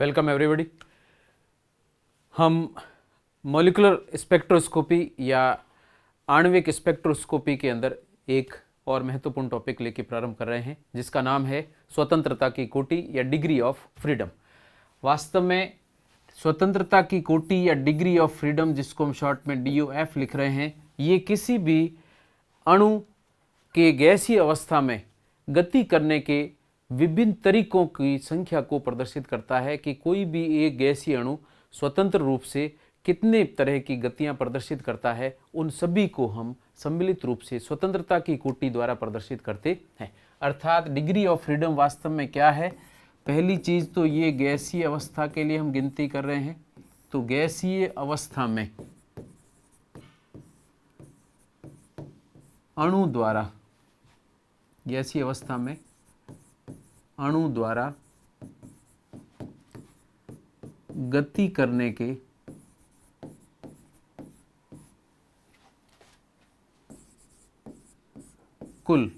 Welcome everybody. हम molecular spectroscopy या आणविक स्पेक्ट्रोस्कोपी के अंदर एक और महत्वपूर्ण टॉपिक लेके प्रारंभ कर रहे हैं, जिसका नाम है स्वतंत्रता की कोटि या डिग्री ऑफ फ्रीडम। वास्तव में स्वतंत्रता की कोटि या डिग्री ऑफ फ्रीडम, जिसको हम शॉर्ट में DOF लिख रहे हैं, ये किसी भी अणु के गैसीय अवस्था में गति करने के विभिन्न तरीकों की संख्या को प्रदर्शित करता है कि कोई भी एक गैसीय अणु स्वतंत्र रूप से कितने तरह की गतियां प्रदर्शित करता है। उन सभी को हम सम्मिलित रूप से स्वतंत्रता की कोटि द्वारा प्रदर्शित करते हैं। अर्थात डिग्री ऑफ फ्रीडम वास्तव में क्या है? पहली चीज तो ये गैसीय अवस्था के लिए हम गिनती कर रहे हैं, तो गैसीय अवस्था में अणु द्वारा, गैसीय अवस्था में अणु द्वारा गति करने के कुल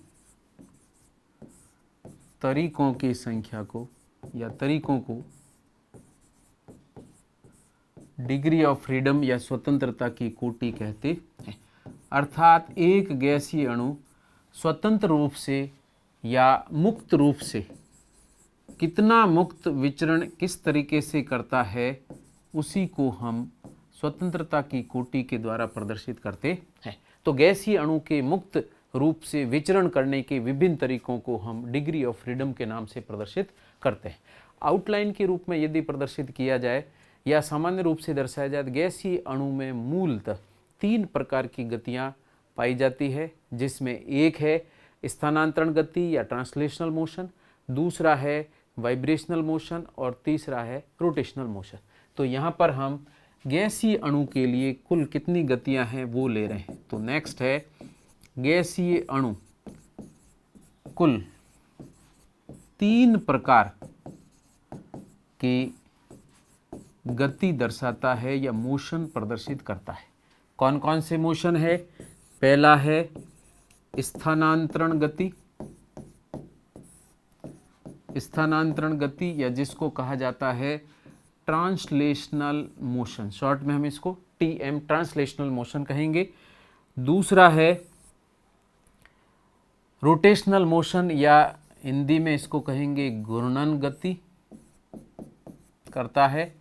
तरीकों की संख्या को या तरीकों को डिग्री ऑफ फ्रीडम या स्वतंत्रता की कोटि कहते हैं। अर्थात एक गैसीय अणु स्वतंत्र रूप से या मुक्त रूप से कितना मुक्त विचरण किस तरीके से करता है, उसी को हम स्वतंत्रता की कोटि के द्वारा प्रदर्शित करते हैं। तो गैसीय अणु के मुक्त रूप से विचरण करने के विभिन्न तरीकों को हम डिग्री ऑफ फ्रीडम के नाम से प्रदर्शित करते हैं। आउटलाइन के रूप में यदि प्रदर्शित किया जाए या सामान्य रूप से दर्शाया जाए तो गैसीय अणु में मूलतः 3 प्रकार की गतियां पाई जाती है, जिसमें एक है स्थानांतरण गति या ट्रांसलेशनल मोशन, दूसरा है वाइब्रेशनल मोशन और तीसरा है रोटेशनल मोशन। तो यहाँ पर हम गैसीय अणु के लिए कुल कितनी गतियां हैं वो ले रहे हैं। तो नेक्स्ट है गैसीय अणु कुल 3 प्रकार की गति दर्शाता है या मोशन प्रदर्शित करता है। कौन कौन से मोशन है? पहला है स्थानांतरण गति, स्थानांतरण गति या जिसको कहा जाता है ट्रांसलेशनल मोशन, शॉर्ट में हम इसको TM ट्रांसलेशनल मोशन कहेंगे। दूसरा है रोटेशनल मोशन या हिंदी में इसको कहेंगे घूर्णन गति करता है,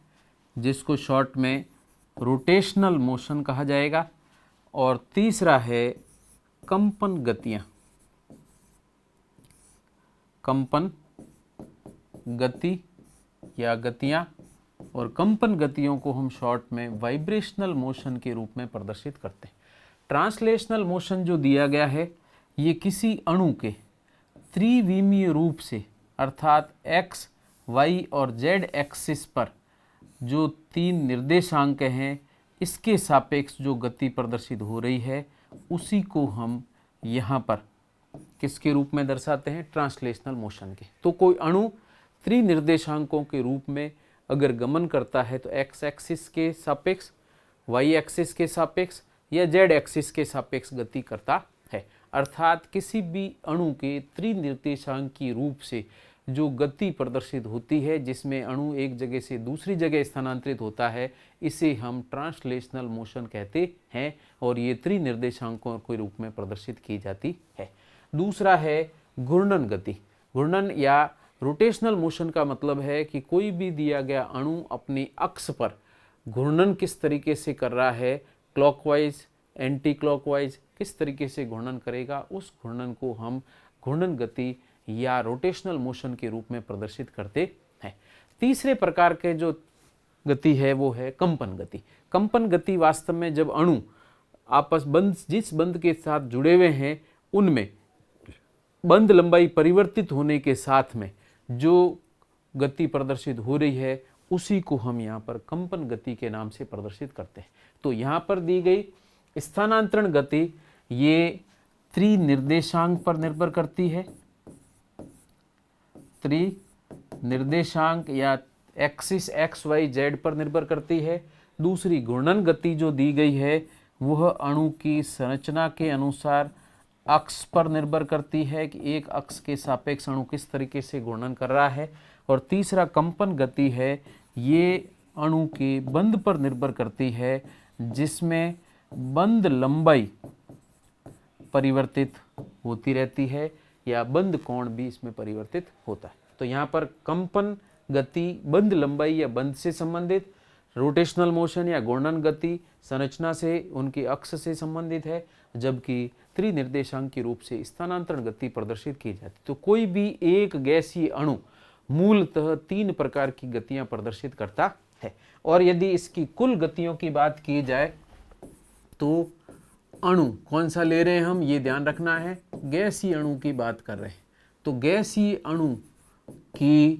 जिसको शॉर्ट में रोटेशनल मोशन कहा जाएगा। और तीसरा है कंपन गतियां, कंपन गति या गतियां, और कंपन गतियों को हम शॉर्ट में वाइब्रेशनल मोशन के रूप में प्रदर्शित करते हैं। ट्रांसलेशनल मोशन जो दिया गया है, ये किसी अणु के त्रिविमीय रूप से अर्थात X, Y और Z एक्सिस पर जो 3 निर्देशांक हैं, इसके सापेक्ष जो गति प्रदर्शित हो रही है, उसी को हम यहाँ पर किसके रूप में दर्शाते हैं? ट्रांसलेशनल मोशन के। तो कोई अणु त्रिनिर्देशांकों के रूप में अगर गमन करता है तो X एक्सिस के सापेक्ष, Y एक्सिस के सापेक्ष या Z एक्सिस के सापेक्ष गति करता है। अर्थात किसी भी अणु के त्रिनिर्देशांकी रूप से जो गति प्रदर्शित होती है, जिसमें अणु एक जगह से दूसरी जगह स्थानांतरित होता है, इसे हम ट्रांसलेशनल मोशन कहते हैं और ये त्रिनिर्देशांकों के रूप में प्रदर्शित की जाती है। दूसरा है घूर्णन गति। घूर्णन या रोटेशनल मोशन का मतलब है कि कोई भी दिया गया अणु अपनी अक्ष पर घूर्णन किस तरीके से कर रहा है, क्लॉकवाइज, एंटी क्लॉकवाइज, किस तरीके से घूर्णन करेगा, उस घूर्णन को हम घूर्णन गति या रोटेशनल मोशन के रूप में प्रदर्शित करते हैं। तीसरे प्रकार के जो गति है वो है कंपन गति। कंपन गति वास्तव में जब अणु आपस बंध, जिस बंध के साथ जुड़े हुए हैं, उनमें बंध लंबाई परिवर्तित होने के साथ में जो गति प्रदर्शित हो रही है, उसी को हम यहाँ पर कंपन गति के नाम से प्रदर्शित करते हैं। तो यहाँ पर दी गई स्थानांतरण गति ये त्रिनिर्देशांक पर निर्भर करती है, त्रिनिर्देशांक या एक्सिस X, Y, Z पर निर्भर करती है। दूसरी घूर्णन गति जो दी गई है वह अणु की संरचना के अनुसार अक्ष पर निर्भर करती है कि एक अक्ष के सापेक्ष अणु किस तरीके से घूर्णन कर रहा है। और तीसरा कंपन गति है, ये अणु के बंध पर निर्भर करती है, जिसमें बंध लंबाई परिवर्तित होती रहती है या बंध कोण भी इसमें परिवर्तित होता है। तो यहाँ पर कंपन गति बंध लंबाई या बंध से संबंधित, रोटेशनल मोशन या घूर्णन गति संरचना से, उनकी अक्ष से संबंधित है, जबकि त्रिनिर्देशांक के रूप से स्थानांतरण गति प्रदर्शित की जाती। तो कोई भी एक गैसीय अणु मूलतः 3 प्रकार की गतियां प्रदर्शित करता है। और यदि इसकी कुल गतियों की बात की जाए तो अणु कौन सा ले रहे हैं हम, ये ध्यान रखना है, गैसीय अणु की बात कर रहे हैं। तो गैसीय अणु की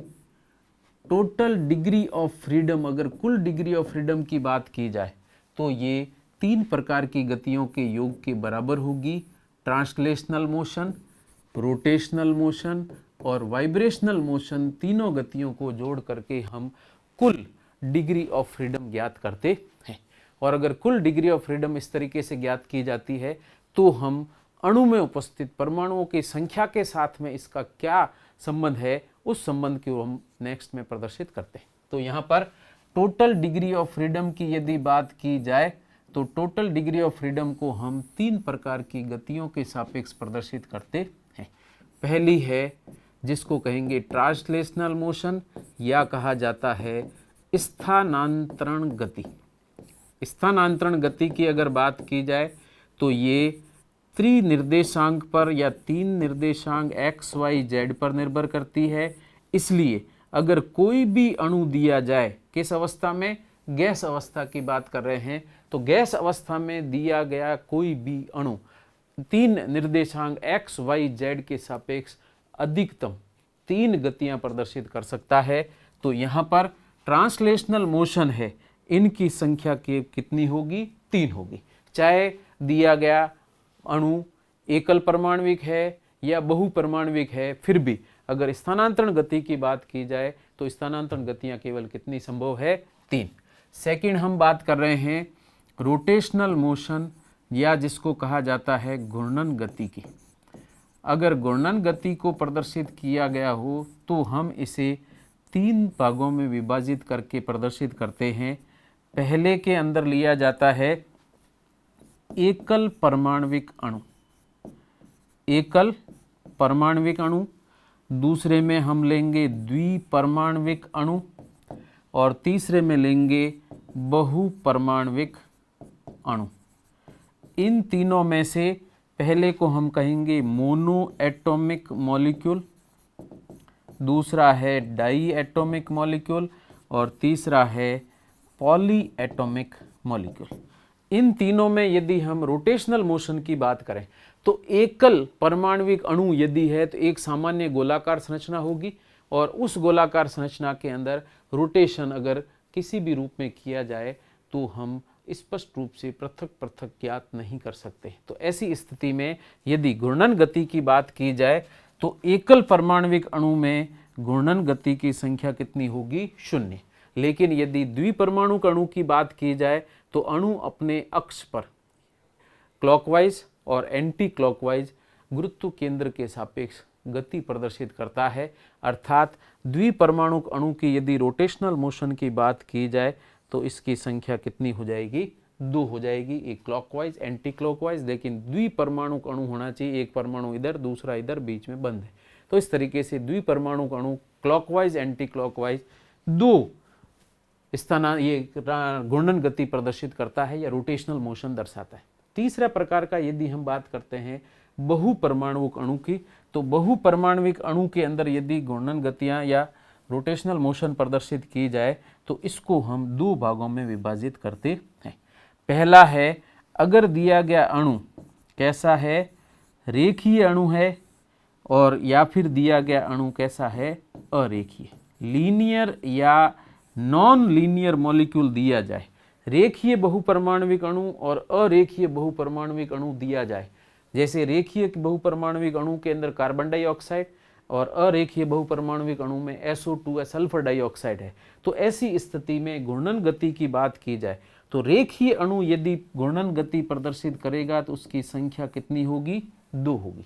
टोटल डिग्री ऑफ फ्रीडम, अगर कुल डिग्री ऑफ फ्रीडम की बात की जाए तो ये 3 प्रकार की गतियों के योग के बराबर होगी। ट्रांसलेशनल मोशन, रोटेशनल मोशन और वाइब्रेशनल मोशन, तीनों गतियों को जोड़ करके हम कुल डिग्री ऑफ फ्रीडम ज्ञात करते हैं। और अगर कुल डिग्री ऑफ फ्रीडम इस तरीके से ज्ञात की जाती है तो हम अणु में उपस्थित परमाणुओं की संख्या के साथ में इसका क्या संबंध है, उस संबंध को हम नेक्स्ट में प्रदर्शित करते हैं। तो यहाँ पर टोटल डिग्री ऑफ फ्रीडम की यदि बात की जाए तो टोटल डिग्री ऑफ फ्रीडम को हम 3 प्रकार की गतियों के सापेक्ष प्रदर्शित करते हैं। पहली है जिसको कहेंगे ट्रांसलेशनल मोशन या कहा जाता है स्थानांतरण गति। स्थानांतरण गति की अगर बात की जाए तो ये त्रिनिर्देशांक पर या 3 निर्देशांक x, y, z पर निर्भर करती है। इसलिए अगर कोई भी अणु दिया जाए, किस अवस्था में, गैस अवस्था की बात कर रहे हैं, तो गैस अवस्था में दिया गया कोई भी अणु 3 निर्देशांक x, y, z के सापेक्ष अधिकतम 3 गतियां प्रदर्शित कर सकता है। तो यहाँ पर ट्रांसलेशनल मोशन है, इनकी संख्या के कितनी होगी, 3 होगी। चाहे दिया गया अणु एकल परमाणविक है या बहुपरमाणविक है, फिर भी अगर स्थानांतरण गति की बात की जाए तो स्थानांतरण गतियां केवल कितनी संभव है, 3। सेकंड हम बात कर रहे हैं रोटेशनल मोशन या जिसको कहा जाता है घूर्णन गति की। अगर घूर्णन गति को प्रदर्शित किया गया हो तो हम इसे 3 भागों में विभाजित करके प्रदर्शित करते हैं। पहले के अंदर लिया जाता है एकल परमाणविक अणु, एकल परमाणविक अणु। दूसरे में हम लेंगे द्विपरमाणविक अणु और तीसरे में लेंगे बहुपरमाणविक अणु। इन तीनों में से पहले को हम कहेंगे मोनो एटॉमिक मॉलिक्यूल, दूसरा है डाई एटॉमिक मॉलिक्यूल और तीसरा है पॉली एटॉमिक मॉलिक्यूल। इन तीनों में यदि हम रोटेशनल मोशन की बात करें तो एकल परमाणविक अणु यदि है तो एक सामान्य गोलाकार संरचना होगी और उस गोलाकार संरचना के अंदर रोटेशन अगर किसी भी रूप में किया जाए तो हम स्पष्ट रूप से पृथक पृथक ज्ञात नहीं कर सकते। तो ऐसी स्थिति में यदि घूर्णन गति की बात की जाए तो एकल परमाणविक अणु में घूर्णन गति की संख्या कितनी होगी, 0। लेकिन यदि द्विपरमाणु अणु की बात की जाए तो अणु अपने अक्ष पर क्लॉकवाइज और एंटी क्लॉकवाइज गुरुत्व केंद्र के सापेक्ष गति प्रदर्शित करता है। अर्थात द्विपरमाणु अणु की यदि रोटेशनल मोशन की बात की जाए तो इसकी संख्या कितनी हो जाएगी, 2 हो जाएगी, एक क्लॉकवाइज एंटी क्लॉकवाइज। लेकिन द्विपरमाणु अणु होना चाहिए, एक परमाणु इधर दूसरा इधर, बीच में बंद है। तो इस तरीके से द्विपरमाणु अणु क्लॉकवाइज एंटी क्लॉकवाइज 2 ये घूर्णन गति प्रदर्शित करता है या रोटेशनल मोशन दर्शाता है। तीसरा प्रकार का यदि हम बात करते हैं बहुपरमाणुक अणु की, तो बहुपरमाणविक अणु के अंदर यदि घूर्णन गतियां या रोटेशनल मोशन प्रदर्शित की जाए तो इसको हम 2 भागों में विभाजित करते हैं। पहला है अगर दिया गया अणु कैसा है, रेखीय अणु है, और या फिर दिया गया अणु कैसा है, अरेखीय, लीनियर या नॉन लीनियर मॉलिक्यूल दिया जाए। रेखीय बहुपरमाणविक अणु और अरेखीय बहुपरमाणविक अणु दिया जाए। जैसे रेखीय बहुपरमाणविक अणु के अंदर कार्बन डाइऑक्साइड और अरेखीय बहुपरमाणविक अणु में SO2 सल्फर डाइऑक्साइड है। तो ऐसी स्थिति में घूर्णन गति की बात की जाए तो रेखीय अणु यदि घूर्णन गति प्रदर्शित करेगा तो उसकी संख्या कितनी होगी, 2 होगी।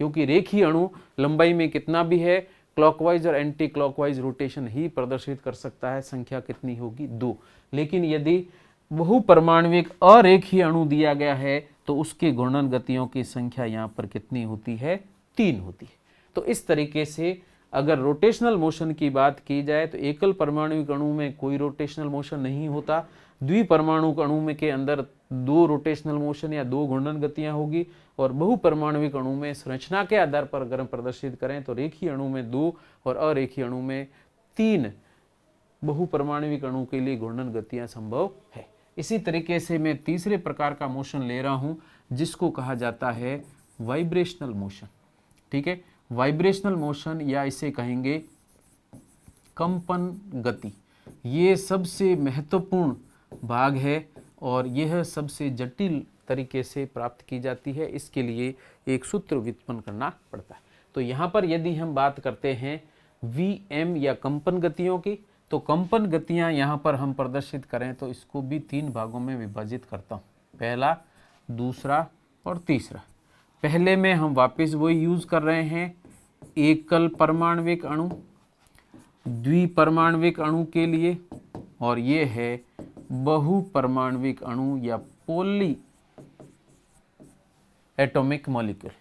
क्योंकि रेखीय अणु लंबाई में कितना भी है क्लॉकवाइज और एंटी क्लॉकवाइज रोटेशन ही प्रदर्शित कर सकता है, संख्या कितनी होगी 2। लेकिन यदि बहुपरमाणविक अरेखीय अणु दिया गया है तो उसके घूर्णन गतियों की संख्या यहाँ पर कितनी होती है, 3 होती है। तो इस तरीके से अगर रोटेशनल मोशन की बात की जाए तो एकल परमाणुविक अणु में कोई रोटेशनल मोशन नहीं होता, द्विपरमाणुक अणु में के अंदर 2 रोटेशनल मोशन या 2 घूर्णन गतियां होगी, और बहुपरमाणुविक अणु में संरचना के आधार पर अगर हम प्रदर्शित करें तो रेखीय अणु में 2 और अरेखीय अणु में 3 बहुपरमाणुविक अणु के लिए घूर्णन गतियां संभव है। इसी तरीके से मैं तीसरे प्रकार का मोशन ले रहा हूं जिसको कहा जाता है वाइब्रेशनल मोशन। ठीक है, वाइब्रेशनल मोशन या इसे कहेंगे कंपन गति। ये सबसे महत्वपूर्ण भाग है और यह सबसे जटिल तरीके से प्राप्त की जाती है। इसके लिए एक सूत्र व्युत्पन्न करना पड़ता है। तो यहाँ पर यदि हम बात करते हैं Vm या कंपन गतियों की, तो कंपन गतियाँ यहाँ पर हम प्रदर्शित करें तो इसको भी 3 भागों में विभाजित करता हूँ, पहला, दूसरा और तीसरा। पहले में हम वापस वही यूज कर रहे हैं एकल परमाणुविक अणु, द्विपरमाणुविक अणु के लिए, और ये है बहुपरमाणुविक अणु या पॉली एटॉमिक मॉलिक्यूल।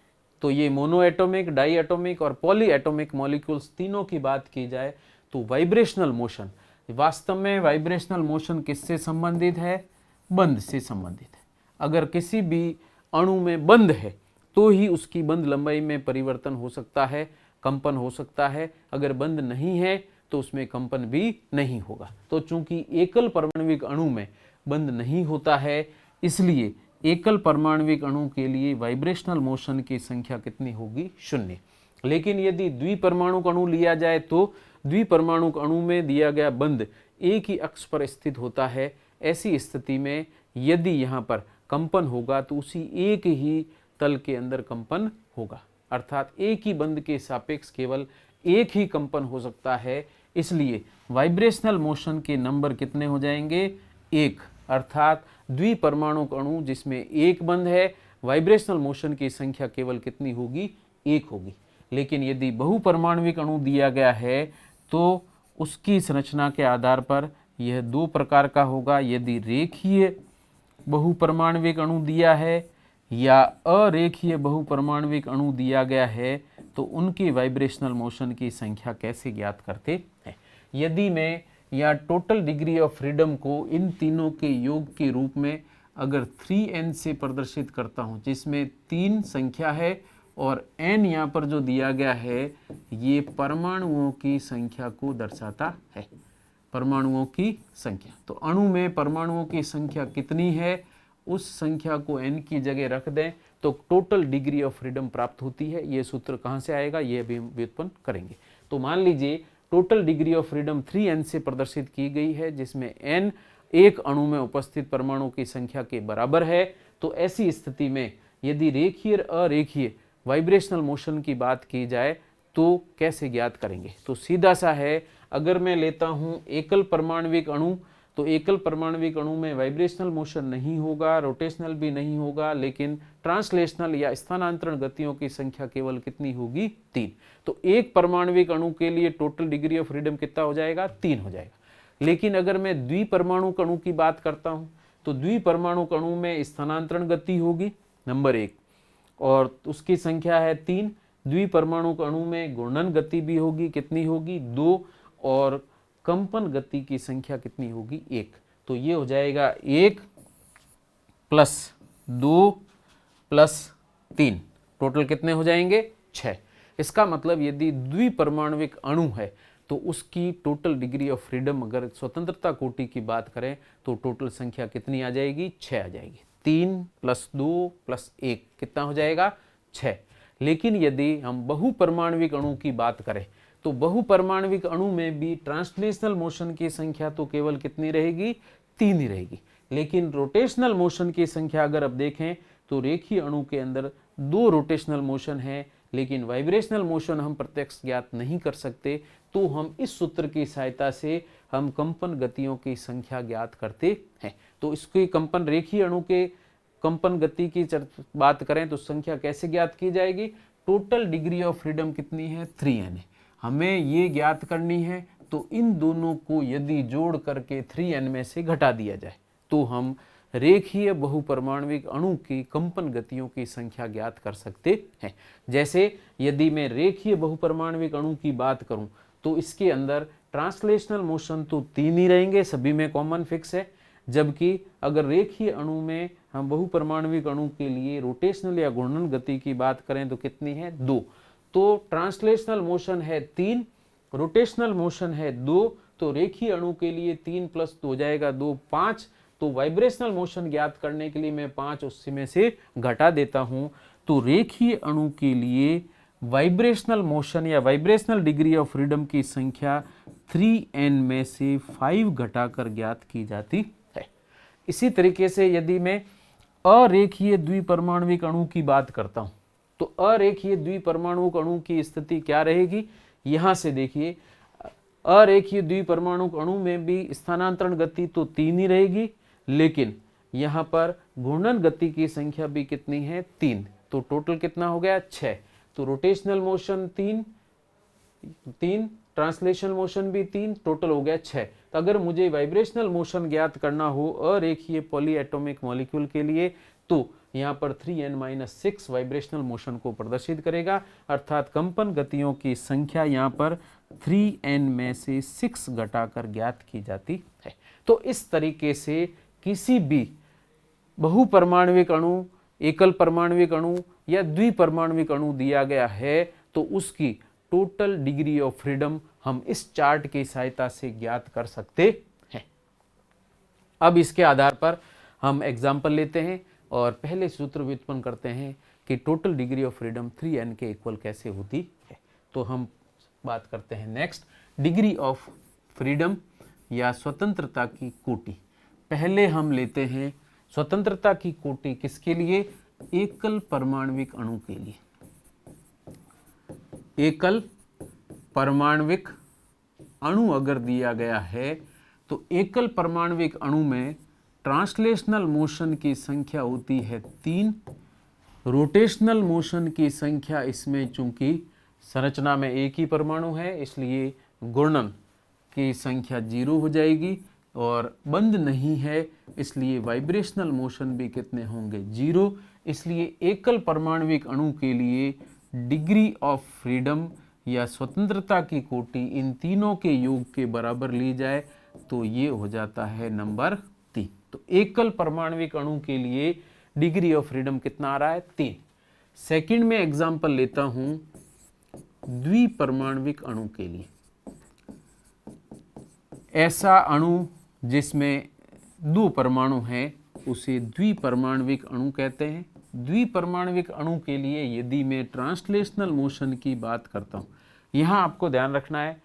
तो ये मोनो एटॉमिक, डाई एटॉमिक और पॉली एटॉमिक मॉलिक्यूल्स तीनों की बात की जाए तो वाइब्रेशनल मोशन, वास्तव में वाइब्रेशनल मोशन किससे संबंधित है, बंध से संबंधित है। अगर किसी भी अणु में बंध है तो ही उसकी बंध लंबाई में परिवर्तन हो सकता है, कंपन हो सकता है। अगर बंध नहीं है तो उसमें कंपन भी नहीं होगा। तो चूंकि एकल परमाणुविक अणु में बंध नहीं होता है, इसलिए एकल परमाणुविक अणु के लिए वाइब्रेशनल मोशन की संख्या कितनी होगी, 0। लेकिन यदि द्विपरमाणुक अणु लिया जाए तो द्विपरमाणुक अणु में दिया गया बंध एक ही अक्ष पर स्थित होता है। ऐसी स्थिति में यदि यहाँ पर कंपन होगा तो उसी एक ही तल के अंदर कंपन होगा, अर्थात एक ही बंध के सापेक्ष केवल एक ही कंपन हो सकता है। इसलिए वाइब्रेशनल मोशन के नंबर कितने हो जाएंगे, 1, अर्थात द्विपरमाणुक अणु जिसमें एक बंध है, वाइब्रेशनल मोशन की संख्या केवल कितनी होगी, 1 होगी। लेकिन यदि बहुपरमाणुविक अणु दिया गया है तो उसकी संरचना के आधार पर यह 2 प्रकार का होगा। यदि रेखीय बहुपरमाणुविक अणु दिया है या अरेखीय बहुपरमाणुविक अणु दिया गया है तो उनके वाइब्रेशनल मोशन की संख्या कैसे ज्ञात करते हैं। यदि मैं या टोटल डिग्री ऑफ फ्रीडम को इन तीनों के योग के रूप में अगर 3n से प्रदर्शित करता हूं, जिसमें 3 संख्या है और n यहाँ पर जो दिया गया है ये परमाणुओं की संख्या को दर्शाता है, परमाणुओं की संख्या। तो अणु में परमाणुओं की संख्या कितनी है उस संख्या को n की जगह रख दें तो टोटल डिग्री ऑफ फ्रीडम प्राप्त होती है। ये सूत्र कहाँ से आएगा, ये भी हम व्युत्पन्न करेंगे। तो मान लीजिए total degree of freedom 3n से प्रदर्शित की गई है, जिसमें n एक अणु में उपस्थित परमाणु की संख्या के बराबर है। तो ऐसी स्थिति में यदि रेखीय अरेखीय वाइब्रेशनल मोशन की बात की जाए तो कैसे ज्ञात करेंगे, तो सीधा सा है। अगर मैं लेता हूं एकल परमाणुविक अणु, तो एकल परमाणुविक अणु में वाइब्रेशनल मोशन नहीं होगा, रोटेशनल भी नहीं होगा, लेकिन ट्रांसलेशनल या स्थानांतरण गतियों की संख्या केवल कितनी होगी, 3। तो एक परमाणुविक अणु के लिए टोटल डिग्री ऑफ फ्रीडम कितना हो जाएगा, 3 हो जाएगा। लेकिन अगर मैं द्विपरमाणुक अणु की बात करता हूं तो द्विपरमाणुक अणु में स्थानांतरण गति होगी नंबर 1 और उसकी संख्या है 3। द्विपरमाणुक अणु में घूर्णन गति भी होगी, कितनी होगी, 2, और कंपन गति की संख्या कितनी होगी, 1। तो ये हो जाएगा 1 + 2 + 3, टोटल कितने हो जाएंगे, 6। इसका मतलब यदि द्विपरमाणुविक अणु है तो उसकी टोटल डिग्री ऑफ फ्रीडम अगर स्वतंत्रता कोटि की बात करें तो टोटल संख्या कितनी आ जाएगी, 6 आ जाएगी। 3 + 2 + 1 कितना हो जाएगा, 6। लेकिन यदि हम बहुपरमाणुविक अणु की बात करें तो बहुपरमाणुविक अणु में भी ट्रांसलेशनल मोशन की संख्या तो केवल कितनी रहेगी, 3 ही रहेगी। लेकिन रोटेशनल मोशन की संख्या अगर आप देखें तो रेखीय अणु के अंदर 2 रोटेशनल मोशन है, लेकिन वाइब्रेशनल मोशन हम प्रत्यक्ष ज्ञात नहीं कर सकते। तो हम इस सूत्र की सहायता से हम कंपन गतियों की संख्या ज्ञात करते हैं। तो इसकी कंपन रेखीय अणु के कंपन गति की बात करें तो संख्या कैसे ज्ञात की जाएगी, टोटल डिग्री ऑफ फ्रीडम कितनी है, 3n है। हमें ये ज्ञात करनी है, तो इन दोनों को यदि जोड़ करके 3n में से घटा दिया जाए तो हम रेखीय बहुपरमाणविक अणु की कंपन गतियों की संख्या ज्ञात कर सकते हैं। जैसे यदि मैं रेखीय बहुपरमाणविक अणु की बात करूं तो इसके अंदर ट्रांसलेशनल मोशन तो 3 ही रहेंगे, सभी में कॉमन फिक्स है। जबकि अगर रेखीय अणु में हम बहुपरमाणविक अणु के लिए रोटेशनल या घूर्णन गति की बात करें तो कितनी है? 2। तो ट्रांसलेशनल मोशन है 3, रोटेशनल मोशन है 2, तो रेखीय अणु के लिए 3 + 2 हो जाएगा 2, 5। तो वाइब्रेशनल मोशन ज्ञात करने के लिए मैं 5 उसी में से घटा देता हूं। तो रेखीय अणु के लिए वाइब्रेशनल मोशन या वाइब्रेशनल डिग्री ऑफ फ्रीडम की संख्या 3n में से 5 घटाकर ज्ञात की जाती है। इसी तरीके से यदि मैं अरेखीय द्विपरमाणुक अणु की बात करता हूं तो अरेखीय द्विपरमाणुक अणु की स्थिति क्या रहेगी? यहां से देखिए, अरेखीय द्विपरमाणुक अणु में भी स्थानांतरण गति तो 3 ही रहेगी, लेकिन यहां पर घूर्णन गति की संख्या भी कितनी है? 3। तो टोटल कितना हो गया? 6। तो रोटेशनल मोशन 3, ट्रांसलेशनल मोशन भी 3, टोटल हो गया 6। तो अगर मुझे वाइब्रेशनल मोशन ज्ञात करना हो अरेखीय पॉलीएटॉमिक मॉलिक्यूल के लिए तो यहाँ पर 3n-6 वाइब्रेशनल मोशन को प्रदर्शित करेगा, अर्थात कंपन गतियों की संख्या यहाँ पर 3n में से 6 घटाकर ज्ञात की जाती है। तो इस तरीके से किसी भी बहुपरमाणुक अणु, एकल परमाणुक अणु या द्विपरमाणुक अणु दिया गया है तो उसकी टोटल डिग्री ऑफ फ्रीडम हम इस चार्ट की सहायता से ज्ञात कर सकते हैं। अब इसके आधार पर हम एग्जाम्पल लेते हैं और पहले सूत्र व्युत्पन्न करते हैं कि total degree of freedom 3n के इक्वल कैसे होती है। तो हम बात करते हैं नेक्स्ट, डिग्री ऑफ फ्रीडम या स्वतंत्रता की कोटि। पहले हम लेते हैं स्वतंत्रता की कोटि किसके लिए? एकल परमाणुक अणु के लिए। एकल परमाणुक अणु अगर दिया गया है तो एकल परमाणुक अणु में ट्रांसलेशनल मोशन की संख्या होती है 3, रोटेशनल मोशन की संख्या, इसमें चूंकि संरचना में एक ही परमाणु है इसलिए घूर्णन की संख्या 0 हो जाएगी, और बंद नहीं है इसलिए वाइब्रेशनल मोशन भी कितने होंगे? 0। इसलिए एकल परमाणुक अणु के लिए डिग्री ऑफ फ्रीडम या स्वतंत्रता की कोटि इन तीनों के योग के बराबर ली जाए तो ये हो जाता है नंबर 3। तो एकल परमाणुक अणु के लिए डिग्री ऑफ फ्रीडम कितना आ रहा है? 3। सेकंड में एग्जांपल लेता हूं द्विपरमाणुक अणु के लिए। ऐसा अणु जिसमें 2 परमाणु हैं उसे द्विपरमाणुक अणु कहते हैं। द्विपरमाणुक अणु के लिए यदि मैं ट्रांसलेशनल मोशन की बात करता हूं, यहां आपको ध्यान रखना है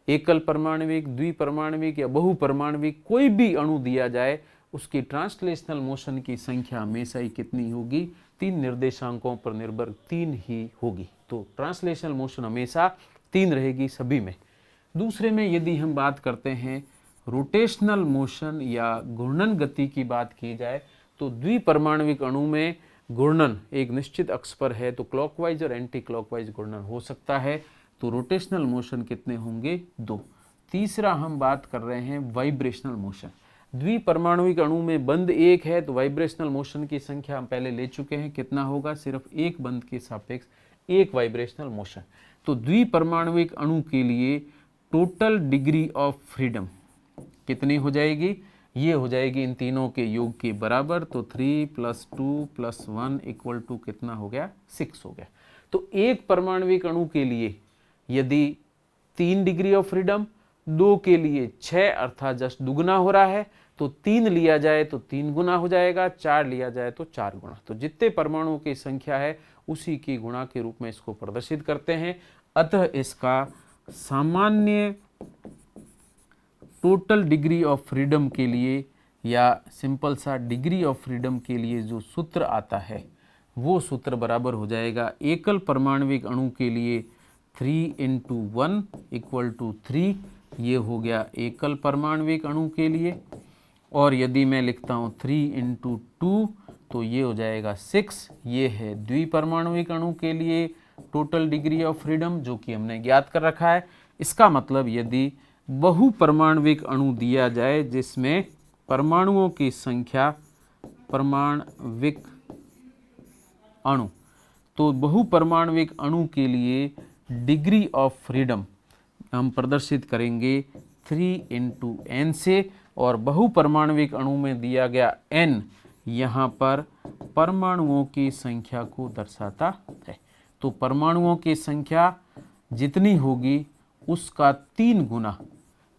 एकल परमाणुक, द्विपरमाणुक या बहुपरमाणुक कोई भी अणु दिया जाए उसकी ट्रांसलेशनल मोशन की संख्या हमेशा ही कितनी होगी? 3 निर्देशांकों पर निर्भर 3 ही होगी। तो ट्रांसलेशनल मोशन हमेशा 3 रहेगी सभी में। दूसरे में यदि हम बात करते हैं रोटेशनल मोशन या घूर्णन गति की बात की जाए तो द्विपरमाणुक अणु में घूर्णन एक निश्चित अक्ष पर है तो क्लॉकवाइज और एंटी क्लॉकवाइज घूर्णन हो सकता है, तो रोटेशनल मोशन कितने होंगे? 2। तीसरा हम बात कर रहे हैं वाइब्रेशनल मोशन। द्विपरमाणुक अणु में बंद 1 है तो वाइब्रेशनल मोशन की संख्या हम पहले ले चुके हैं, कितना होगा? सिर्फ 1 बंद के सापेक्ष 1 वाइब्रेशनल मोशन। तो द्विपरमाणुक अणु के लिए टोटल डिग्री ऑफ फ्रीडम कितनी हो जाएगी? ये हो जाएगी इन तीनों के योग के बराबर, तो 3 + 2 + 1 = कितना हो गया? 6 हो गया। तो एक परमाणुक अणु के लिए यदि 3 डिग्री ऑफ फ्रीडम, 2 के लिए 6 अर्थात जस्ट दुगुना हो रहा है, तो 3 लिया जाए तो 3 गुना हो जाएगा, 4 लिया जाए तो 4 गुना। तो जितने परमाणुओं की संख्या है उसी की गुणा के रूप में इसको प्रदर्शित करते हैं। अतः इसका सामान्य टोटल डिग्री ऑफ फ्रीडम के लिए या सिंपल सा डिग्री ऑफ फ्रीडम के लिए जो सूत्र आता है वो सूत्र बराबर हो जाएगा एकल परमाणुक अणु के लिए 3 × 1 = 3, ये हो गया एकल परमाणुक अणु के लिए। और यदि मैं लिखता हूँ 3 × 2 तो ये हो जाएगा 6, ये है द्विपरमाणुक अणु के लिए। टोटल डिग्री ऑफ फ्रीडम, जो कि हमने ज्ञात कर रखा है। इसका मतलब यदि बहुपरमाण्विक अणु दिया जाए जिसमें परमाणुओं की संख्या, परमाण्विक अणु, तो बहुपरमाण्विक अणु के लिए डिग्री ऑफ फ्रीडम हम प्रदर्शित करेंगे 3 × n से, और बहुपरमाण्विक अणु में दिया गया n यहाँ पर परमाणुओं की संख्या को दर्शाता है। तो परमाणुओं की संख्या जितनी होगी उसका 3 गुना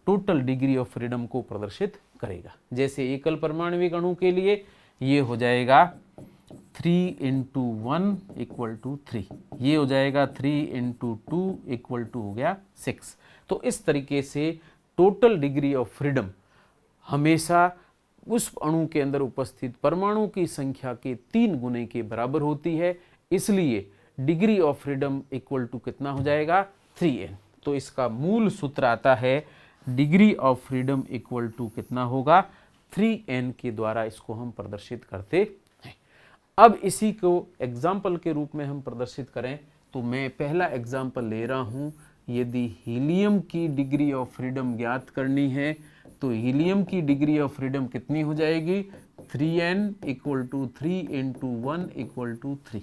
टोटल डिग्री ऑफ फ्रीडम को प्रदर्शित करेगा। जैसे एकल परमाणविक अणु के लिए ये हो जाएगा 3 × 1 = 3, ये हो जाएगा 3 × 2 = हो गया 6। तो इस तरीके से टोटल डिग्री ऑफ फ्रीडम हमेशा उस अणु के अंदर उपस्थित परमाणु की संख्या के 3 गुने के बराबर होती है। इसलिए degree of freedom equal to कितना हो जाएगा 3n। तो इसका मूल सूत्र आता है degree of freedom equal to कितना होगा 3n के द्वारा इसको हम प्रदर्शित करते हैं। अब इसी को एग्जाम्पल के रूप में हम प्रदर्शित करें तो मैं पहला एग्जाम्पल ले रहा हूं। यदि हीलियम की डिग्री ऑफ फ्रीडम ज्ञात करनी है तो हीलियम की डिग्री ऑफ फ्रीडम कितनी हो जाएगी 3n = 3 × 1 = 3।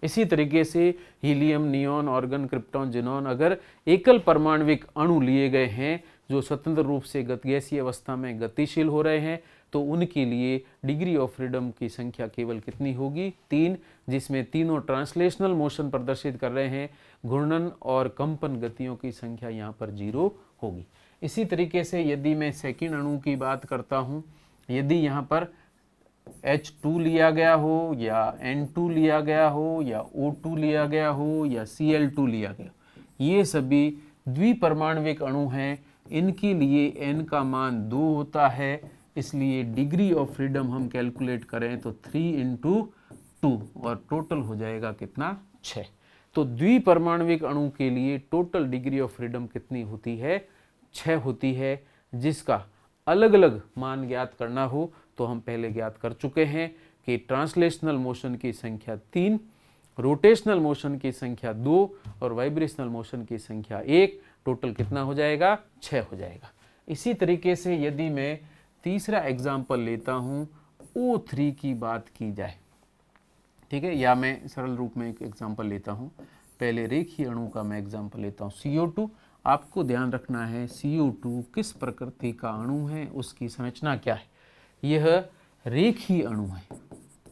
इसी तरीके से helium, neon, organ, krypton, xenon अगर एकल परमाणविक अणु लिए गए हैं जो स्वतंत्र रूप से गैसीय अवस्था में गतिशील हो रहे हैं तो उनके लिए डिग्री ऑफ फ्रीडम की संख्या केवल कितनी होगी 3, जिसमें तीनों ट्रांसलेशनल मोशन प्रदर्शित कर रहे हैं। घूर्णन और कंपन गतियों की संख्या यहाँ पर 0 होगी। इसी तरीके से यदि मैं सेकंड अणु की बात करता हूँ, यदि यहाँ पर H2 लिया गया हो या N2 लिया गया हो या O2 लिया गया हो या Cl2 लिया गया, ये सभी द्विपरमाण्विक अणु हैं। इनके लिए n का मान 2 होता है, इसलिए डिग्री ऑफ फ्रीडम हम कैलकुलेट करें तो 3 × 2 और टोटल हो जाएगा कितना 6। तो द्विपरमाण्विक अणु के लिए टोटल डिग्री ऑफ फ्रीडम कितनी होती है 6 होती है। जिसका अलग अलग मान ज्ञात करना हो तो हम पहले ज्ञात कर चुके हैं कि ट्रांसलेशनल मोशन की संख्या 3, रोटेशनल मोशन की संख्या 2 और वाइब्रेशनल मोशन की संख्या 1, टोटल कितना हो जाएगा 6 हो जाएगा। इसी तरीके से यदि मैं तीसरा एग्जाम्पल लेता हूं O3 की बात की जाए, ठीक है, या मैं सरल रूप में एक एग्जाम्पल लेता हूं। पहले रेखीय अणु का मैं एग्जाम्पल लेता हूं CO2। आपको ध्यान रखना है CO2 किस प्रकृति का अणु है, उसकी संरचना क्या है। यह रेखीय अणु है,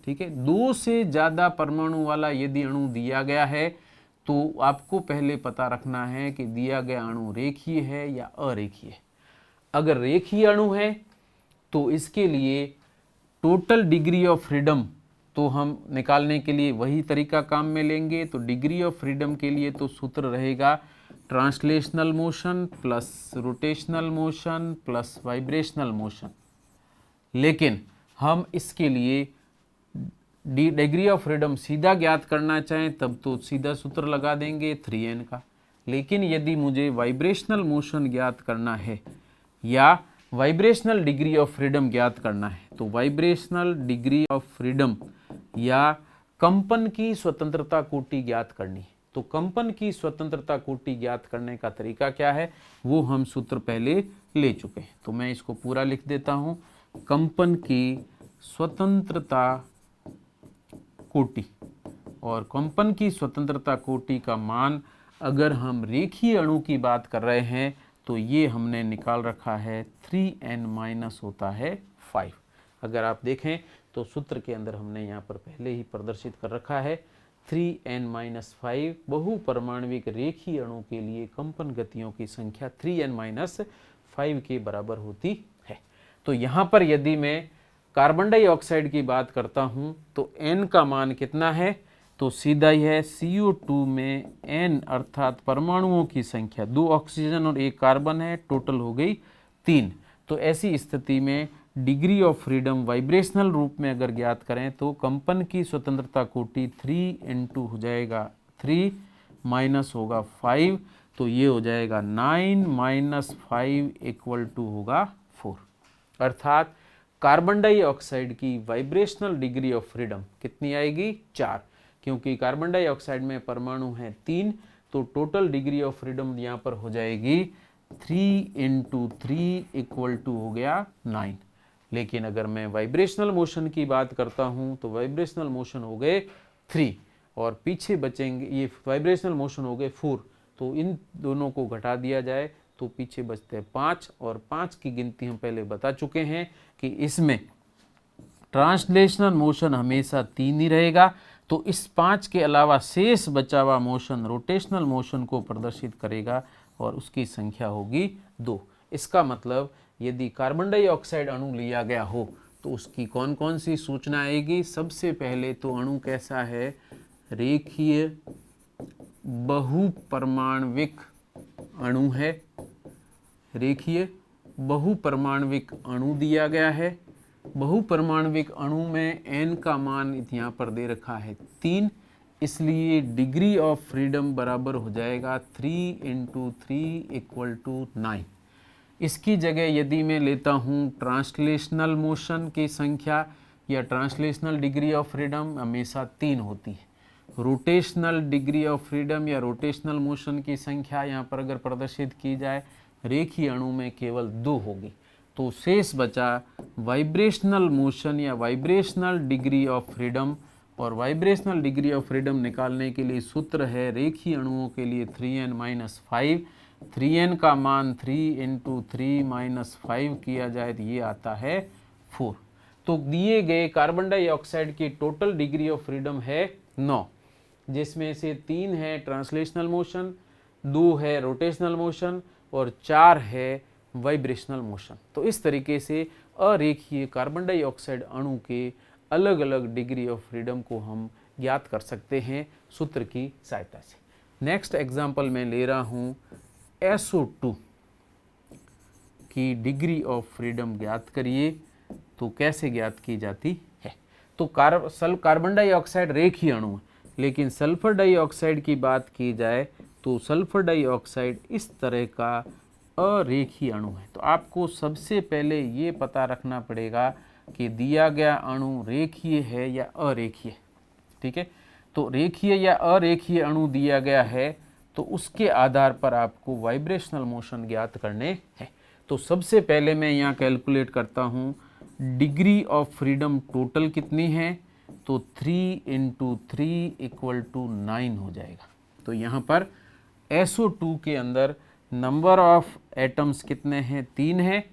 ठीक है। 2 से ज़्यादा परमाणु वाला यदि अणु दिया गया है तो आपको पहले पता रखना है कि दिया गया अणु रेखीय है या अरेखीय है। अगर रेखीय अणु है तो इसके लिए टोटल डिग्री ऑफ फ्रीडम तो हम निकालने के लिए वही तरीका काम में लेंगे। तो डिग्री ऑफ फ्रीडम के लिए तो सूत्र रहेगा translational motion plus rotational motion plus vibrational motion. लेकिन हम इसके लिए डिग्री ऑफ फ्रीडम सीधा ज्ञात करना चाहें तब तो सीधा सूत्र लगा देंगे 3n का। लेकिन यदि मुझे वाइब्रेशनल मोशन ज्ञात करना है या वाइब्रेशनल डिग्री ऑफ फ्रीडम ज्ञात करना है तो वाइब्रेशनल डिग्री ऑफ फ्रीडम या कंपन की स्वतंत्रता कोटि ज्ञात करनी है। तो कंपन की स्वतंत्रता कोटि ज्ञात करने का तरीका क्या है वो हम सूत्र पहले ले चुके हैं। तो मैं इसको पूरा लिख देता हूं। कंपन की स्वतंत्रता कोटि, और कंपन की स्वतंत्रता कोटि का मान अगर हम रेखीय अणु की बात कर रहे हैं तो ये हमने निकाल रखा है 3n- होता है 5। अगर आप देखें तो सूत्र के अंदर हमने यहाँ पर पहले ही प्रदर्शित कर रखा है 3n-5 बहुपरमाण्विक रेखीय अणु के लिए कंपन गतियों की संख्या 3n-5 के बराबर होती है। तो यहाँ पर यदि मैं कार्बन डाइऑक्साइड की बात करता हूँ तो n का मान कितना है तो सीधा ही है CO2 में n अर्थात परमाणुओं की संख्या 2 ऑक्सीजन और 1 कार्बन है, टोटल हो गई 3। तो ऐसी स्थिति में डिग्री ऑफ फ्रीडम वाइब्रेशनल रूप में अगर ज्ञात करें तो कंपन की स्वतंत्रता कोटि 3 × हो जाएगा 3 माइनस होगा 5, तो ये हो जाएगा 9 - 5 = होगा 4। अर्थात कार्बन डाइऑक्साइड की वाइब्रेशनल डिग्री ऑफ फ्रीडम कितनी आएगी 4, क्योंकि कार्बन डाइऑक्साइड में परमाणु हैं 3, तो टोटल डिग्री ऑफ फ्रीडम यहाँ पर हो जाएगी 3 × 3 इक्वल टू हो गया 9। लेकिन अगर मैं वाइब्रेशनल मोशन की बात करता हूँ तो वाइब्रेशनल मोशन हो गए 3 और पीछे बचेंगे, ये वाइब्रेशनल मोशन हो गए 4, तो इन दोनों को घटा दिया जाए तो पीछे बचते हैं 5, और 5 की गिनती हम पहले बता चुके हैं कि इसमें ट्रांसलेशनल मोशन हमेशा 3 ही रहेगा, तो इस 5 के अलावा शेष बचा हुआ मोशन रोटेशनल मोशन को प्रदर्शित करेगा और उसकी संख्या होगी 2। इसका मतलब यदि कार्बन डाइऑक्साइड अणु लिया गया हो तो उसकी कौन कौन सी सूचना आएगी। सबसे पहले तो अणु कैसा है, रेखीय बहुपरमाण्विक अणु है, रेखीय बहुपरमाण्विक अणु दिया गया है। बहुपरमाण्विक अणु में n का मान यहाँ पर दे रखा है 3, इसलिए डिग्री ऑफ फ्रीडम बराबर हो जाएगा 3 × 3 इक्वल टू 9। इसकी जगह यदि मैं लेता हूँ ट्रांसलेशनल मोशन की संख्या या ट्रांसलेशनल डिग्री ऑफ फ्रीडम हमेशा 3 होती है। रोटेशनल डिग्री ऑफ फ्रीडम या रोटेशनल मोशन की संख्या यहाँ पर अगर प्रदर्शित की जाए रेखीय अणु में केवल 2 होगी, तो शेष बचा वाइब्रेशनल मोशन या वाइब्रेशनल डिग्री ऑफ फ्रीडम। और वाइब्रेशनल डिग्री ऑफ फ्रीडम निकालने के लिए सूत्र है रेखीय अणुओं के लिए 3n - 5, 3n का मान 3 × 3 - 5 किया जाए तो ये आता है 4। तो दिए गए कार्बन डाइऑक्साइड की टोटल डिग्री ऑफ फ्रीडम है 9, जिसमें से 3 है ट्रांसलेशनल मोशन, 2 है रोटेशनल मोशन और 4 है वाइब्रेशनल मोशन। तो इस तरीके से अरेखीय कार्बन डाइऑक्साइड अणु के अलग अलग डिग्री ऑफ फ्रीडम को हम ज्ञात कर सकते हैं सूत्र की सहायता से। नेक्स्ट एग्जांपल मैं ले रहा हूँ SO2 की डिग्री ऑफ फ्रीडम ज्ञात करिए। तो कैसे ज्ञात की जाती है, तो कार्बन डाइऑक्साइड रेखीय अणु है, लेकिन सल्फर डाइऑक्साइड की बात की जाए तो सल्फर डाइऑक्साइड इस तरह का अरेखीय अणु है। तो आपको सबसे पहले ये पता रखना पड़ेगा कि दिया गया अणु रेखीय है या अरेखीय। ठीक है, तो रेखीय या अरेखीय अणु दिया गया है तो उसके आधार पर आपको वाइब्रेशनल मोशन ज्ञात करने हैं। तो सबसे पहले मैं यहाँ कैलकुलेट करता हूँ डिग्री ऑफ फ्रीडम टोटल कितनी है, तो 3 × 3 इक्वल टू 9 हो जाएगा। तो यहाँ पर SO2 के अंदर नंबर ऑफ एटम्स कितने हैं, 3 है,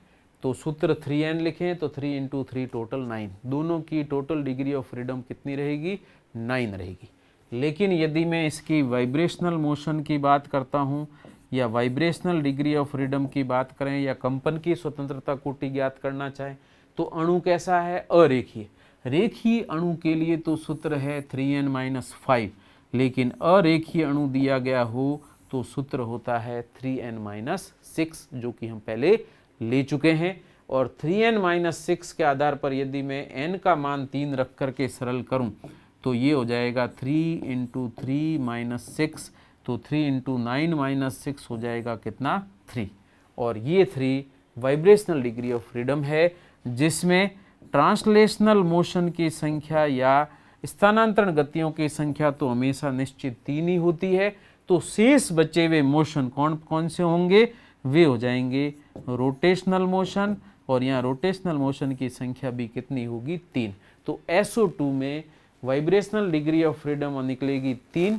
तो सूत्र 3n लिखें तो 3 × 3 टोटल 9। दोनों की टोटल डिग्री ऑफ फ्रीडम कितनी रहेगी, 9 रहेगी। लेकिन यदि मैं इसकी वाइब्रेशनल मोशन की बात करता हूँ या वाइब्रेशनल डिग्री ऑफ फ्रीडम की बात करें या कंपन की स्वतंत्रता कोटि ज्ञात करना चाहें तो अणु कैसा है, अरेखीय। रेखीय अणु के लिए तो सूत्र है 3n - 5, लेकिन अरेखीय अणु दिया गया हो तो सूत्र होता है 3n - 6, जो कि हम पहले ले चुके हैं। और 3n - 6 के आधार पर यदि मैं n का मान 3 रख करके सरल करूं तो ये हो जाएगा 3 × 3 - 6, तो 3 × 9 - 6 हो जाएगा कितना, 3। और ये 3 वाइब्रेशनल डिग्री ऑफ फ्रीडम है, जिसमें ट्रांसलेशनल मोशन की संख्या या स्थानांतरण गतियों की संख्या तो हमेशा निश्चित 3 ही होती है। तो शेष बचे हुए मोशन कौन कौन से होंगे, वे हो जाएंगे रोटेशनल मोशन, और यहाँ रोटेशनल मोशन की संख्या भी कितनी होगी, 3। तो SO2 में वाइब्रेशनल डिग्री ऑफ फ्रीडम निकलेगी 3,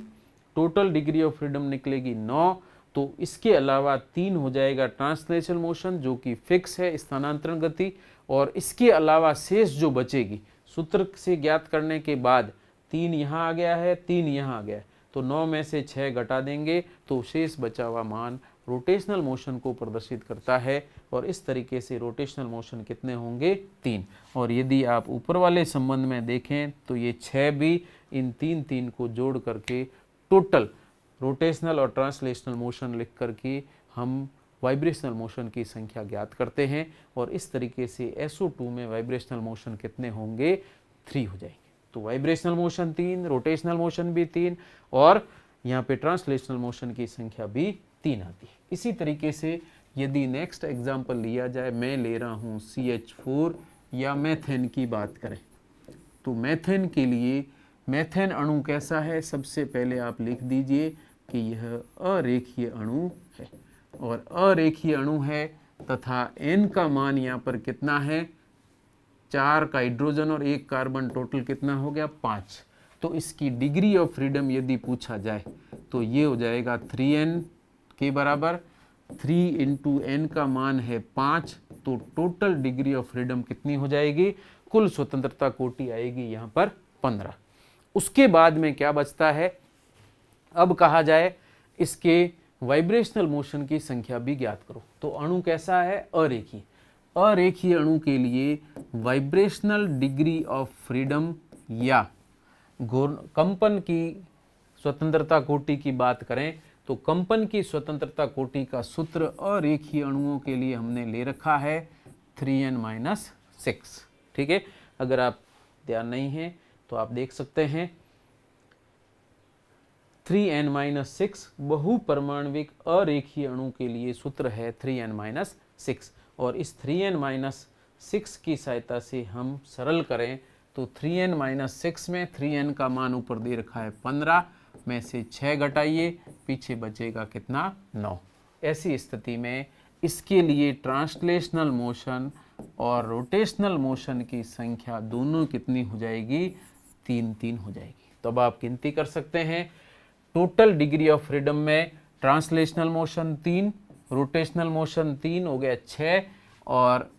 टोटल डिग्री ऑफ फ्रीडम निकलेगी 9। तो इसके अलावा 3 हो जाएगा ट्रांसलेशनल मोशन जो कि फिक्स है, स्थानांतरण गति, और इसके अलावा शेष जो बचेगी सूत्र से ज्ञात करने के बाद 3 यहाँ आ गया है, 3 यहाँ आ गया है, तो 9 में से 6 घटा देंगे तो शेष बचा हुआ मान रोटेशनल मोशन को प्रदर्शित करता है। और इस तरीके से रोटेशनल मोशन कितने होंगे, 3। और यदि आप ऊपर वाले संबंध में देखें तो ये 6 भी इन 3 को जोड़ करके टोटल रोटेशनल और ट्रांसलेशनल मोशन लिख करके हम वाइब्रेशनल मोशन की संख्या ज्ञात करते हैं। और इस तरीके से SO2 में वाइब्रेशनल मोशन कितने होंगे, 3 हो जाएंगे। तो वाइब्रेशनल मोशन 3, रोटेशनल मोशन भी 3, और यहाँ पे ट्रांसलेशनल मोशन की संख्या भी 3 आती है। इसी तरीके से यदि नेक्स्ट एग्जाम्पल लिया जाए, मैं ले रहा हूँ CH4 या मेथेन की बात करें तो मेथेन के लिए मेथेन अणु कैसा है, सबसे पहले आप लिख दीजिए कि यह अरेखीय अणु है और अरेखीय अणु है तथा N का मान यहाँ पर कितना है, 4 का हाइड्रोजन और 1 कार्बन, टोटल कितना हो गया 5। तो इसकी डिग्री ऑफ फ्रीडम यदि पूछा जाए तो ये हो जाएगा 3N के बराबर, 3 इंटू N का मान है 5, तो टोटल डिग्री ऑफ फ्रीडम कितनी हो जाएगी, कुल स्वतंत्रता कोटि आएगी यहाँ पर 15। उसके बाद में क्या बचता है, अब कहा जाए इसके वाइब्रेशनल मोशन की संख्या भी ज्ञात करो। तो अणु कैसा है, अरेखीय। अरेखीय अणु के लिए वाइब्रेशनल डिग्री ऑफ फ्रीडम या कंपन की स्वतंत्रता कोटि की बात करें तो कंपन की स्वतंत्रता कोटि का सूत्र अरेखीय अणुओं के लिए हमने ले रखा है 3n-6। ठीक है, अगर आप ध्यान नहीं है तो आप देख सकते हैं 3n-6 बहुपरमाणविक अरेखीय अणु के लिए सूत्र है 3n-6 और इस 3n-6 की सहायता से हम सरल करें तो 3n-6 में 3n का मान ऊपर दे रखा है 15 में से 6 घटाइए, पीछे बचेगा कितना 9। ऐसी स्थिति में इसके लिए ट्रांसलेशनल मोशन और रोटेशनल मोशन की संख्या दोनों कितनी हो जाएगी, 3-3 हो जाएगी। तो अब आप गिनती कर सकते हैं, टोटल डिग्री ऑफ फ्रीडम में ट्रांसलेशनल मोशन 3, रोटेशनल मोशन 3 हो गया 6 और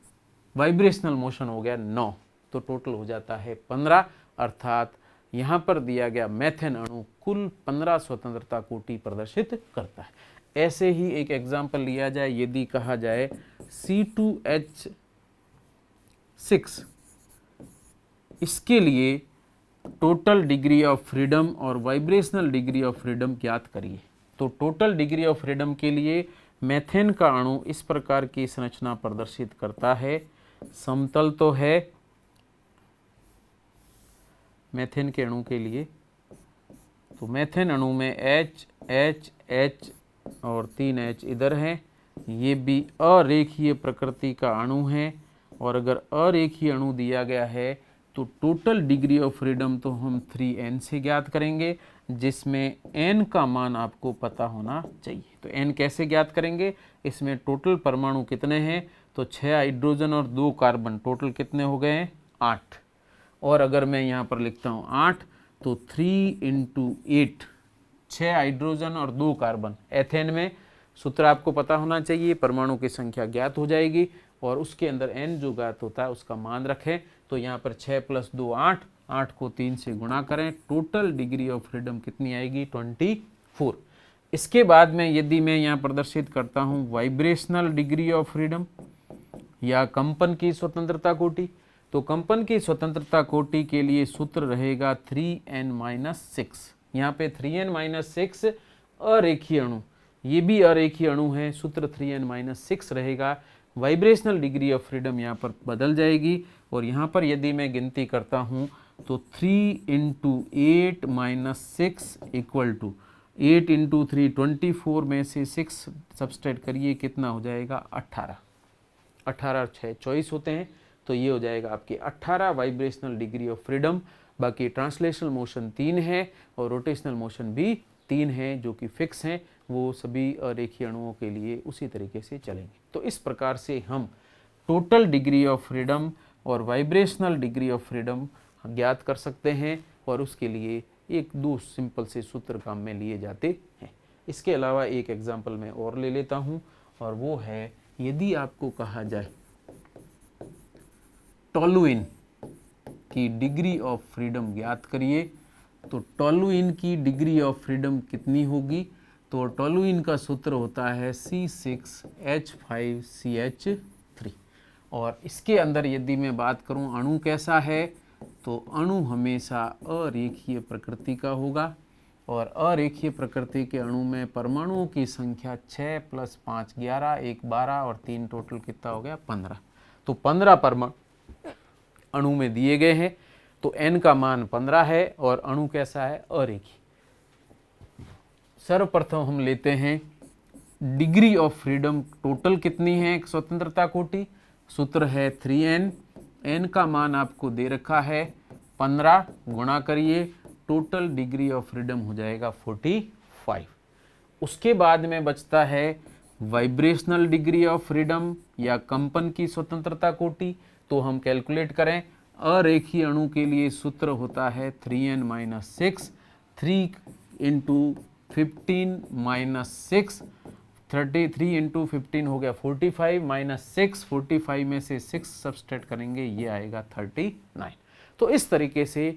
वाइब्रेशनल मोशन हो गया 9, तो टोटल हो जाता है 15। अर्थात यहाँ पर दिया गया मेथेन अणु कुल 15 स्वतंत्रता कोटि प्रदर्शित करता है। ऐसे ही एक एग्जाम्पल लिया जाए, यदि कहा जाए C2H6, इसके लिए टोटल डिग्री ऑफ फ्रीडम और वाइब्रेशनल डिग्री ऑफ फ्रीडम ज्ञात करिए। तो टोटल डिग्री ऑफ फ्रीडम के लिए मेथेन का अणु इस प्रकार की संरचना प्रदर्शित करता है। समतल तो है मेथेन के अणु के लिए, तो मेथेन अणु में H H H और 3 H इधर है, ये भी अरेखीय प्रकृति का अणु है और अगर अरेखीय अणु दिया गया है तो टोटल डिग्री ऑफ फ्रीडम तो हम 3n से ज्ञात करेंगे, जिसमें n का मान आपको पता होना चाहिए। तो n कैसे ज्ञात करेंगे, इसमें टोटल परमाणु कितने हैं, तो 6 हाइड्रोजन और 2 कार्बन, टोटल कितने हो गए 8। और अगर मैं यहाँ पर लिखता हूँ 8 तो 3 इंटू 8, 6 हाइड्रोजन और 2 कार्बन। एथेन में सूत्र आपको पता होना चाहिए, परमाणु की संख्या ज्ञात हो जाएगी और उसके अंदर n जो ज्ञात होता है उसका मान रखें। तो यहाँ पर 6 + 2 8, 8 को 3 से गुणा करें, टोटल डिग्री ऑफ फ्रीडम कितनी आएगी 24। इसके बाद में यदि मैं यहाँ प्रदर्शित करता हूँ वाइब्रेशनल डिग्री ऑफ फ्रीडम या कंपन की स्वतंत्रता कोटि, तो कंपन की स्वतंत्रता कोटि के लिए सूत्र रहेगा 3n-6। यहाँ पे 3n-6 अरेखीय अणु, ये भी अरेखीय अणु है, सूत्र 3n-6 रहेगा। वाइब्रेशनल डिग्री ऑफ फ्रीडम यहाँ पर बदल जाएगी और यहाँ पर यदि मैं गिनती करता हूँ तो 3 into 8 minus 6 equal to 8 into 3 24 में से 6 सब्सट्रैक्ट करिए, कितना हो जाएगा 18। 18 और 6 24 होते हैं, तो ये हो जाएगा आपकी 18 वाइब्रेशनल डिग्री ऑफ फ्रीडम। बाकी ट्रांसलेशनल मोशन 3 है और रोटेशनल मोशन भी 3 है जो कि फिक्स हैं, वो सभी अरेखीय अणुओं के लिए उसी तरीके से चलेंगे। तो इस प्रकार से हम टोटल डिग्री ऑफ फ्रीडम और वाइब्रेशनल डिग्री ऑफ फ्रीडम ज्ञात कर सकते हैं और उसके लिए 1-2 सिंपल से सूत्र काम में लिए जाते हैं। इसके अलावा एक एग्जाम्पल मैं और ले लेता हूँ और वो है, यदि आपको कहा जाए टोलुइन की डिग्री ऑफ फ्रीडम ज्ञात करिए, तो टोलुइन की डिग्री ऑफ फ्रीडम कितनी होगी, तो टोलुइन का सूत्र होता है C6H5CH3। और इसके अंदर यदि मैं बात करूं अणु कैसा है, तो अणु हमेशा अरेखीय प्रकृति का होगा और अरेखीय प्रकृति के अणु में परमाणुओं की संख्या 6 + 5 11, 1 12 और 3 टोटल कितना हो गया 15। तो 15 परमाणु अणु में दिए गए हैं, तो n का मान 15 है और अणु कैसा है अरेखीय। सर्वप्रथम हम लेते हैं डिग्री ऑफ फ्रीडम टोटल कितनी है स्वतंत्रता कोटि, सूत्र है 3n, n का मान आपको दे रखा है 15, गुणा करिए टोटल डिग्री ऑफ फ्रीडम हो जाएगा 45। उसके बाद में बचता है वाइब्रेशनल डिग्री ऑफ फ्रीडम या कंपन की स्वतंत्रता कोटि। तो हम कैलकुलेट करें, अरेखीय अणु के लिए सूत्र होता है 3n-6, 3 इंटू 15 माइनस 6, 33 इंटू 15 हो गया 45 माइनस 6, 45 में से 6 सब्सट्रैक्ट करेंगे, ये आएगा 39। तो इस तरीके से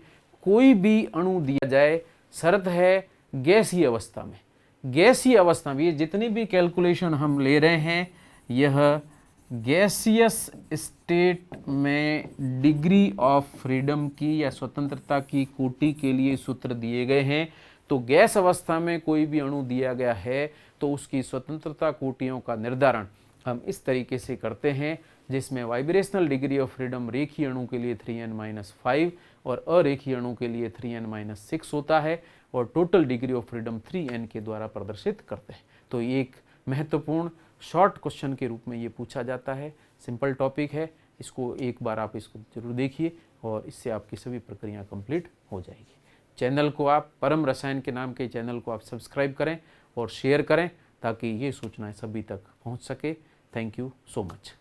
कोई भी अणु दिया जाए, शर्त है गैसीय अवस्था में। गैसीय अवस्था में ये जितनी भी कैलकुलेशन हम ले रहे हैं, यह गैसियस स्टेट में डिग्री ऑफ फ्रीडम की या स्वतंत्रता की कोटि के लिए सूत्र दिए गए हैं। तो गैस अवस्था में कोई भी अणु दिया गया है तो उसकी स्वतंत्रता कोटियों का निर्धारण हम इस तरीके से करते हैं, जिसमें वाइब्रेशनल डिग्री ऑफ फ्रीडम रेखीय अणु के लिए 3n-5 और अरेखीय अणु के लिए 3n-6 होता है, और total degree of freedom 3n के द्वारा प्रदर्शित करते हैं। तो ये एक महत्वपूर्ण शॉर्ट क्वेश्चन के रूप में ये पूछा जाता है। सिंपल टॉपिक है, इसको एक बार आप इसको जरूर देखिए और इससे आपकी सभी प्रक्रिया कंप्लीट हो जाएगी। चैनल को आप परम रसायन के नाम के चैनल को आप सब्सक्राइब करें और शेयर करें ताकि ये सूचनाएं सभी तक पहुंच सके। Thank you so much.